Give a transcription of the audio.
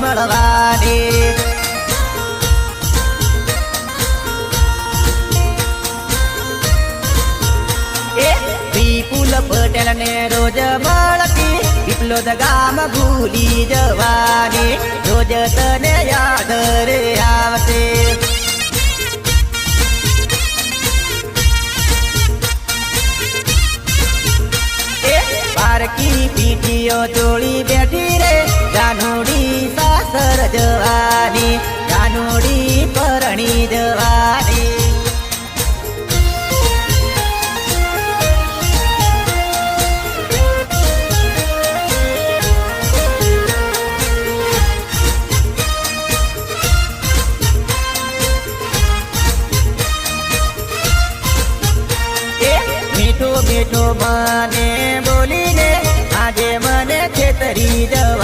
મળવાની વિપુલ પટેલ ને રોજ મળતી પીપલોદ ગામ ભૂલી જવાની રોજ તને યાદ રે આવશે પારકી પીઠીઓ જોડી બેઠી રે જાનુડી સાસર જવાની જાનુડી પરણી જવાની મીઠું મીઠું મને બોલીને આજે મને છેતરી જવા